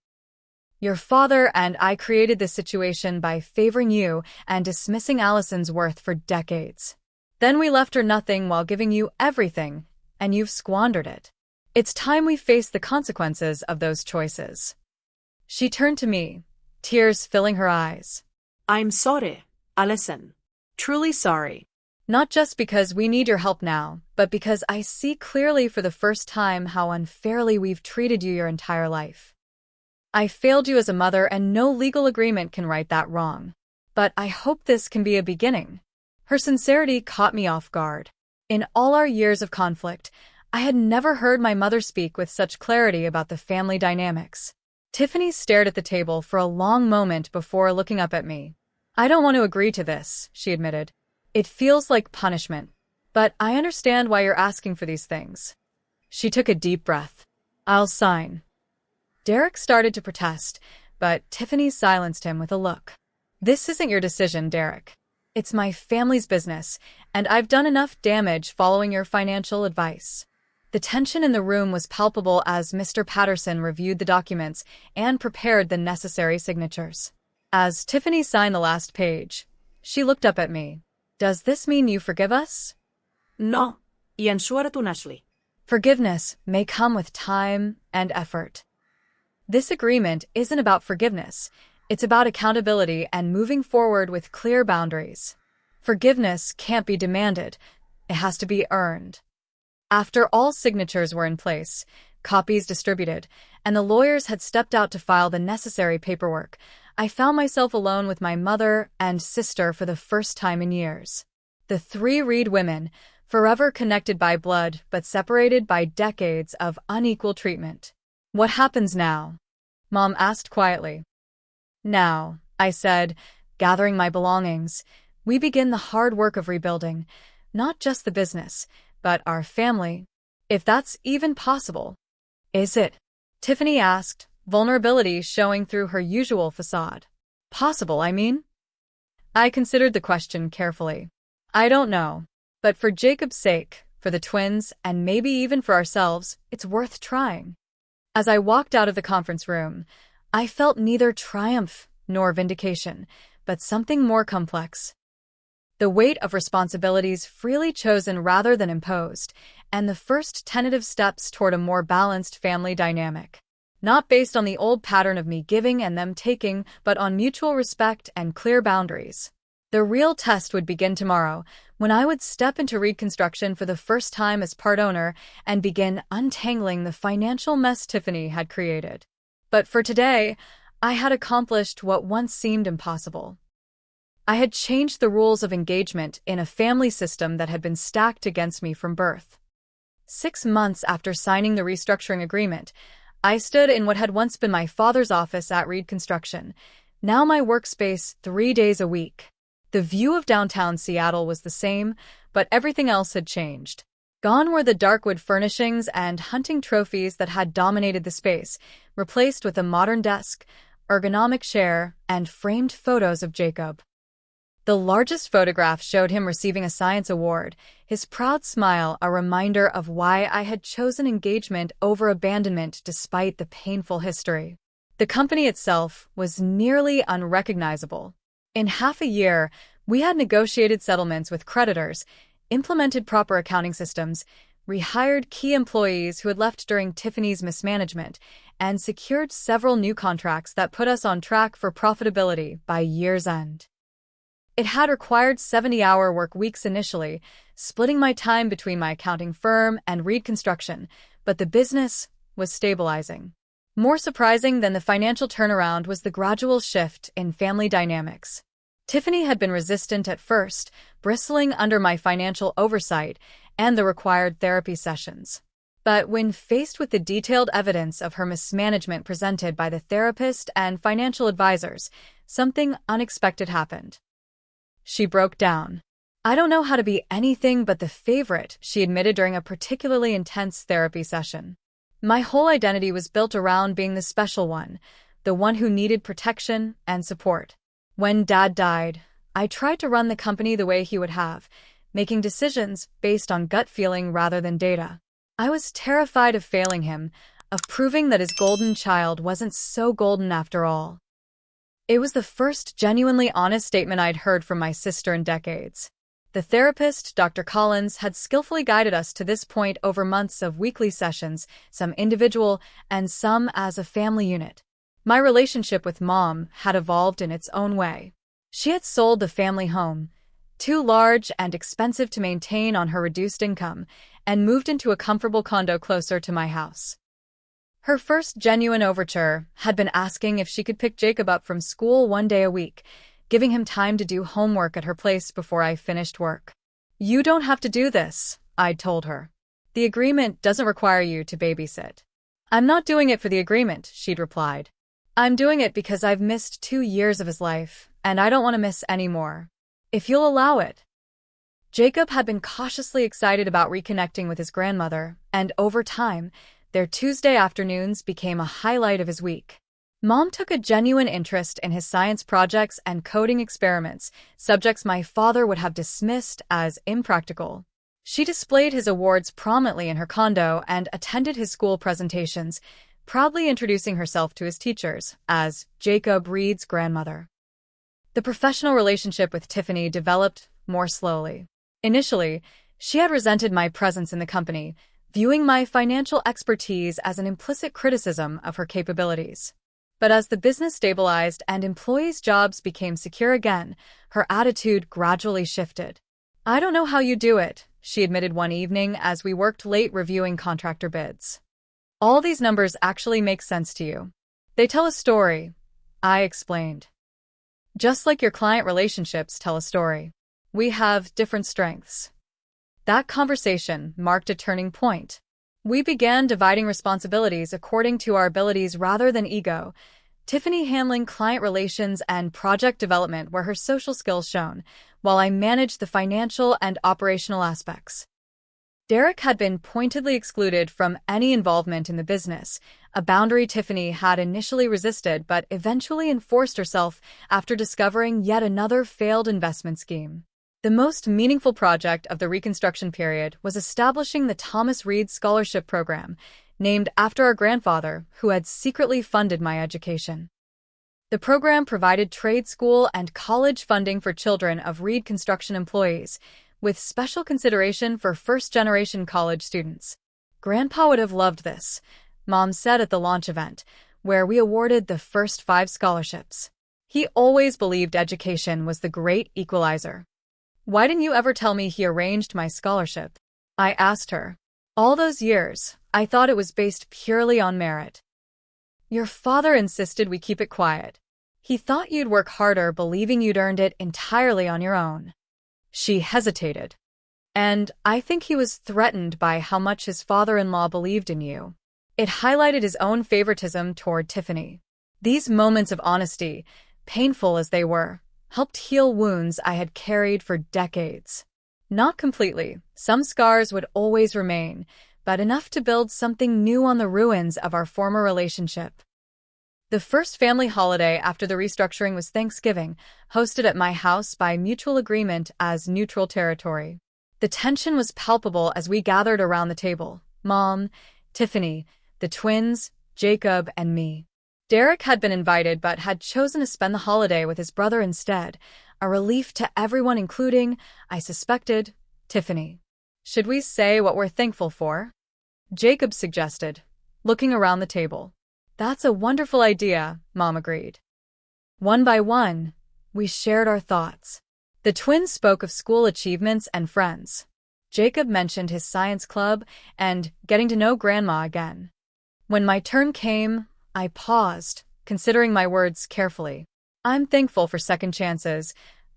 Your father and I created this situation by favoring you and dismissing Allison's worth for decades. Then we left her nothing while giving you everything, and you've squandered it. It's time we face the consequences of those choices. She turned to me, tears filling her eyes. I'm sorry, Allison. Truly sorry. Not just because we need your help now, but because I see clearly for the first time how unfairly we've treated you your entire life. I failed you as a mother, and no legal agreement can right that wrong. But I hope this can be a beginning. Her sincerity caught me off guard. In all our years of conflict, I had never heard my mother speak with such clarity about the family dynamics. Tiffany stared at the table for a long moment before looking up at me. I don't want to agree to this, she admitted. It feels like punishment. But I understand why you're asking for these things. She took a deep breath. I'll sign. Derek started to protest, but Tiffany silenced him with a look. This isn't your decision, Derek. It's my family's business, and I've done enough damage following your financial advice. The tension in the room was palpable as Mr. Patterson reviewed the documents and prepared the necessary signatures. As Tiffany signed the last page, she looked up at me. Does this mean you forgive us? No, y ensuerto Ashley. Forgiveness may come with time and effort. This agreement isn't about forgiveness. It's about accountability and moving forward with clear boundaries. Forgiveness can't be demanded. It has to be earned. After all signatures were in place, copies distributed, and the lawyers had stepped out to file the necessary paperwork, I found myself alone with my mother and sister for the first time in years. The three Reed women, forever connected by blood but separated by decades of unequal treatment. What happens now? Mom asked quietly. Now, I said, gathering my belongings, we begin the hard work of rebuilding, not just the business, but our family. If that's even possible. Is it? Tiffany asked, vulnerability showing through her usual facade. Possible, I mean? I considered the question carefully. I don't know. But for Jacob's sake, for the twins, and maybe even for ourselves, it's worth trying. As I walked out of the conference room, I felt neither triumph nor vindication, but something more complex. The weight of responsibilities freely chosen rather than imposed, and the first tentative steps toward a more balanced family dynamic. Not based on the old pattern of me giving and them taking, but on mutual respect and clear boundaries. The real test would begin tomorrow, when I would step into Reed Construction for the first time as part owner and begin untangling the financial mess Tiffany had created. But for today, I had accomplished what once seemed impossible. I had changed the rules of engagement in a family system that had been stacked against me from birth. 6 months after signing the restructuring agreement, I stood in what had once been my father's office at Reed Construction, now my workspace 3 days a week. The view of downtown Seattle was the same, but everything else had changed. Gone were the darkwood furnishings and hunting trophies that had dominated the space, replaced with a modern desk, ergonomic chair, and framed photos of Jacob. The largest photograph showed him receiving a science award, his proud smile a reminder of why I had chosen engagement over abandonment despite the painful history. The company itself was nearly unrecognizable. In half a year, we had negotiated settlements with creditors, implemented proper accounting systems, rehired key employees who had left during Tiffany's mismanagement, and secured several new contracts that put us on track for profitability by year's end. It had required 70-hour work weeks initially, splitting my time between my accounting firm and Reed Construction, but the business was stabilizing. More surprising than the financial turnaround was the gradual shift in family dynamics. Tiffany had been resistant at first, bristling under my financial oversight and the required therapy sessions. But when faced with the detailed evidence of her mismanagement presented by the therapist and financial advisors, something unexpected happened. She broke down. I don't know how to be anything but the favorite, she admitted during a particularly intense therapy session. My whole identity was built around being the special one, the one who needed protection and support. When Dad died, I tried to run the company the way he would have, making decisions based on gut feeling rather than data. I was terrified of failing him, of proving that his golden child wasn't so golden after all. It was the first genuinely honest statement I'd heard from my sister in decades. The therapist, Dr. Collins, had skillfully guided us to this point over months of weekly sessions, some individual and some as a family unit. My relationship with Mom had evolved in its own way. She had sold the family home, too large and expensive to maintain on her reduced income, and moved into a comfortable condo closer to my house. Her first genuine overture had been asking if she could pick Jacob up from school one day a week, giving him time to do homework at her place before I finished work. "You don't have to do this," I'd told her. "The agreement doesn't require you to babysit." "I'm not doing it for the agreement," she'd replied. "I'm doing it because I've missed 2 years of his life, and I don't want to miss any more. If you'll allow it." Jacob had been cautiously excited about reconnecting with his grandmother, and over time, their Tuesday afternoons became a highlight of his week. Mom took a genuine interest in his science projects and coding experiments, subjects my father would have dismissed as impractical. She displayed his awards prominently in her condo and attended his school presentations, proudly introducing herself to his teachers as Jacob Reed's grandmother. The professional relationship with Tiffany developed more slowly. Initially, she had resented my presence in the company, viewing my financial expertise as an implicit criticism of her capabilities. But as the business stabilized and employees' jobs became secure again, her attitude gradually shifted. "I don't know how you do it," she admitted one evening as we worked late reviewing contractor bids. "All these numbers actually make sense to you. They tell a story," I explained. "Just like your client relationships tell a story. We have different strengths." That conversation marked a turning point. We began dividing responsibilities according to our abilities rather than ego, Tiffany handling client relations and project development where her social skills shone, while I managed the financial and operational aspects. Derek had been pointedly excluded from any involvement in the business, a boundary Tiffany had initially resisted but eventually enforced herself after discovering yet another failed investment scheme. The most meaningful project of the Reconstruction period was establishing the Thomas Reed Scholarship Program, named after our grandfather, who had secretly funded my education. The program provided trade school and college funding for children of Reed construction employees, with special consideration for first-generation college students. "Grandpa would have loved this," Mom said at the launch event, where we awarded the first 5 scholarships. "He always believed education was the great equalizer." "Why didn't you ever tell me he arranged my scholarship?" I asked her. "All those years, I thought it was based purely on merit." "Your father insisted we keep it quiet. He thought you'd work harder, believing you'd earned it entirely on your own." She hesitated. "And I think he was threatened by how much his father-in-law believed in you." It highlighted his own favoritism toward Tiffany. These moments of honesty, painful as they were, helped heal wounds I had carried for decades. Not completely, some scars would always remain, but enough to build something new on the ruins of our former relationship. The first family holiday after the restructuring was Thanksgiving, hosted at my house by mutual agreement as neutral territory. The tension was palpable as we gathered around the table: Mom, Tiffany, the twins, Jacob, and me. Derek had been invited but had chosen to spend the holiday with his brother instead, a relief to everyone including, I suspected, Tiffany. "Should we say what we're thankful for?" Jacob suggested, looking around the table. "That's a wonderful idea," Mom agreed. One by one, we shared our thoughts. The twins spoke of school achievements and friends. Jacob mentioned his science club and getting to know Grandma again. When my turn came, I paused, considering my words carefully. "I'm thankful for second chances,"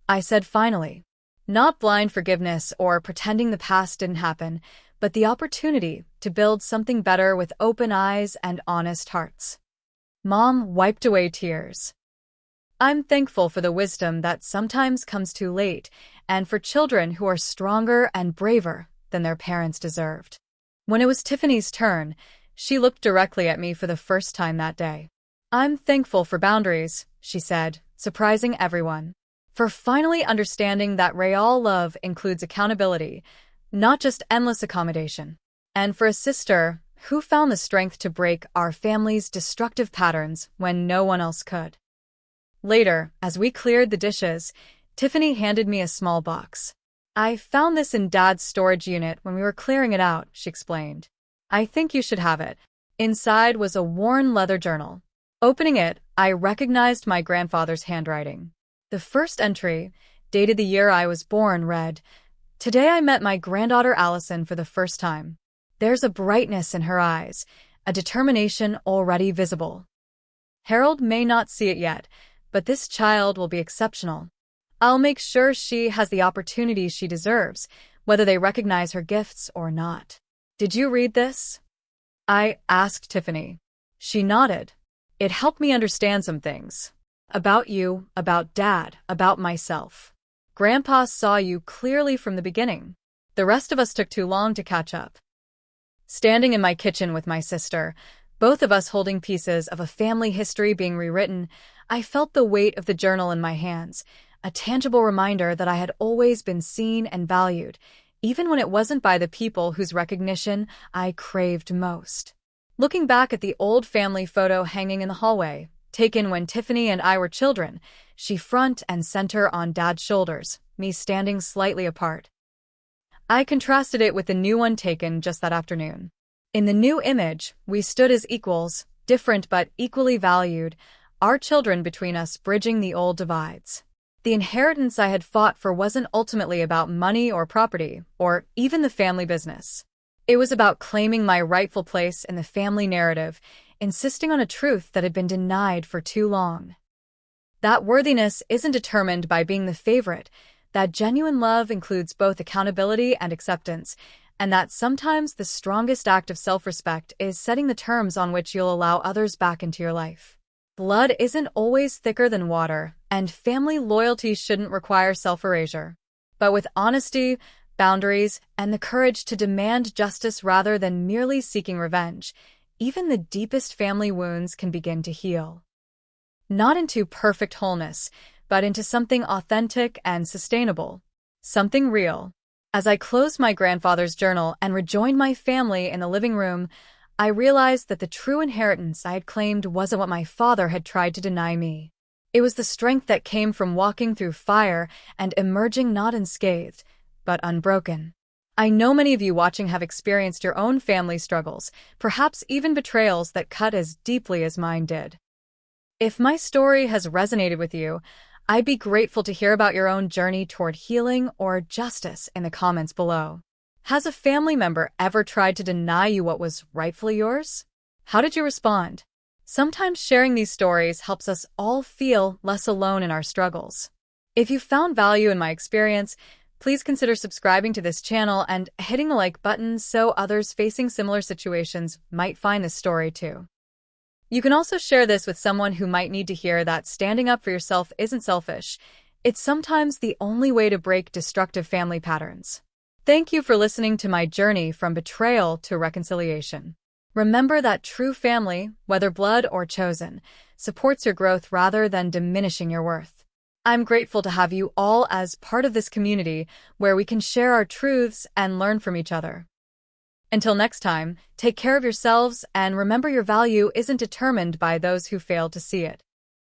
I said finally. Not blind forgiveness or pretending the past didn't happen, but the opportunity to build something better with open eyes and honest hearts. Mom wiped away tears. "I'm thankful for the wisdom that sometimes comes too late, and for children who are stronger and braver than their parents deserved." When it was Tiffany's turn, she looked directly at me for the first time that day. "I'm thankful for boundaries," she said, surprising everyone. for finally understanding that real love includes accountability, not just endless accommodation. And for a sister who found the strength to break our family's destructive patterns when no one else could. Later, as we cleared the dishes, Tiffany handed me a small box. "I found this in Dad's storage unit when we were clearing it out," she explained. "I think you should have it." Inside was a worn leather journal. Opening it, I recognized my grandfather's handwriting. The first entry, dated the year I was born, read, "Today I met my granddaughter Allison for the first time. There's a brightness in her eyes, a determination already visible. Harold may not see it yet, but this child will be exceptional. I'll make sure she has the opportunities she deserves, whether they recognize her gifts or not." "Did you read this?" I asked Tiffany. She nodded. "It helped me understand some things. About you, about Dad, about myself. Grandpa saw you clearly from the beginning. The rest of us took too long to catch up." Standing in my kitchen with my sister, both of us holding pieces of a family history being rewritten, I felt the weight of the journal in my hands, a tangible reminder that I had always been seen and valued, even when it wasn't by the people whose recognition I craved most. Looking back at the old family photo hanging in the hallway, taken when Tiffany and I were children, she front and center on Dad's shoulders, me standing slightly apart. I contrasted it with the new one taken just that afternoon. In the new image, we stood as equals, different but equally valued, our children between us bridging the old divides. The inheritance I had fought for wasn't ultimately about money or property, or even the family business. It was about claiming my rightful place in the family narrative, insisting on a truth that had been denied for too long. That worthiness isn't determined by being the favorite, that genuine love includes both accountability and acceptance, and that sometimes the strongest act of self-respect is setting the terms on which you'll allow others back into your life. Blood isn't always thicker than water, and family loyalty shouldn't require self-erasure. But with honesty, boundaries, and the courage to demand justice rather than merely seeking revenge, even the deepest family wounds can begin to heal. Not into perfect wholeness, but into something authentic and sustainable. Something real. As I closed my grandfather's journal and rejoined my family in the living room, I realized that the true inheritance I had claimed wasn't what my father had tried to deny me. It was the strength that came from walking through fire and emerging not unscathed, but unbroken. I know many of you watching have experienced your own family struggles, perhaps even betrayals that cut as deeply as mine did. If my story has resonated with you, I'd be grateful to hear about your own journey toward healing or justice in the comments below. Has a family member ever tried to deny you what was rightfully yours? How did you respond? Sometimes sharing these stories helps us all feel less alone in our struggles. If you found value in my experience, please consider subscribing to this channel and hitting the like button so others facing similar situations might find this story too. You can also share this with someone who might need to hear that standing up for yourself isn't selfish. It's sometimes the only way to break destructive family patterns. Thank you for listening to my journey from betrayal to reconciliation. Remember that true family, whether blood or chosen, supports your growth rather than diminishing your worth. I'm grateful to have you all as part of this community where we can share our truths and learn from each other. Until next time, take care of yourselves and remember your value isn't determined by those who fail to see it.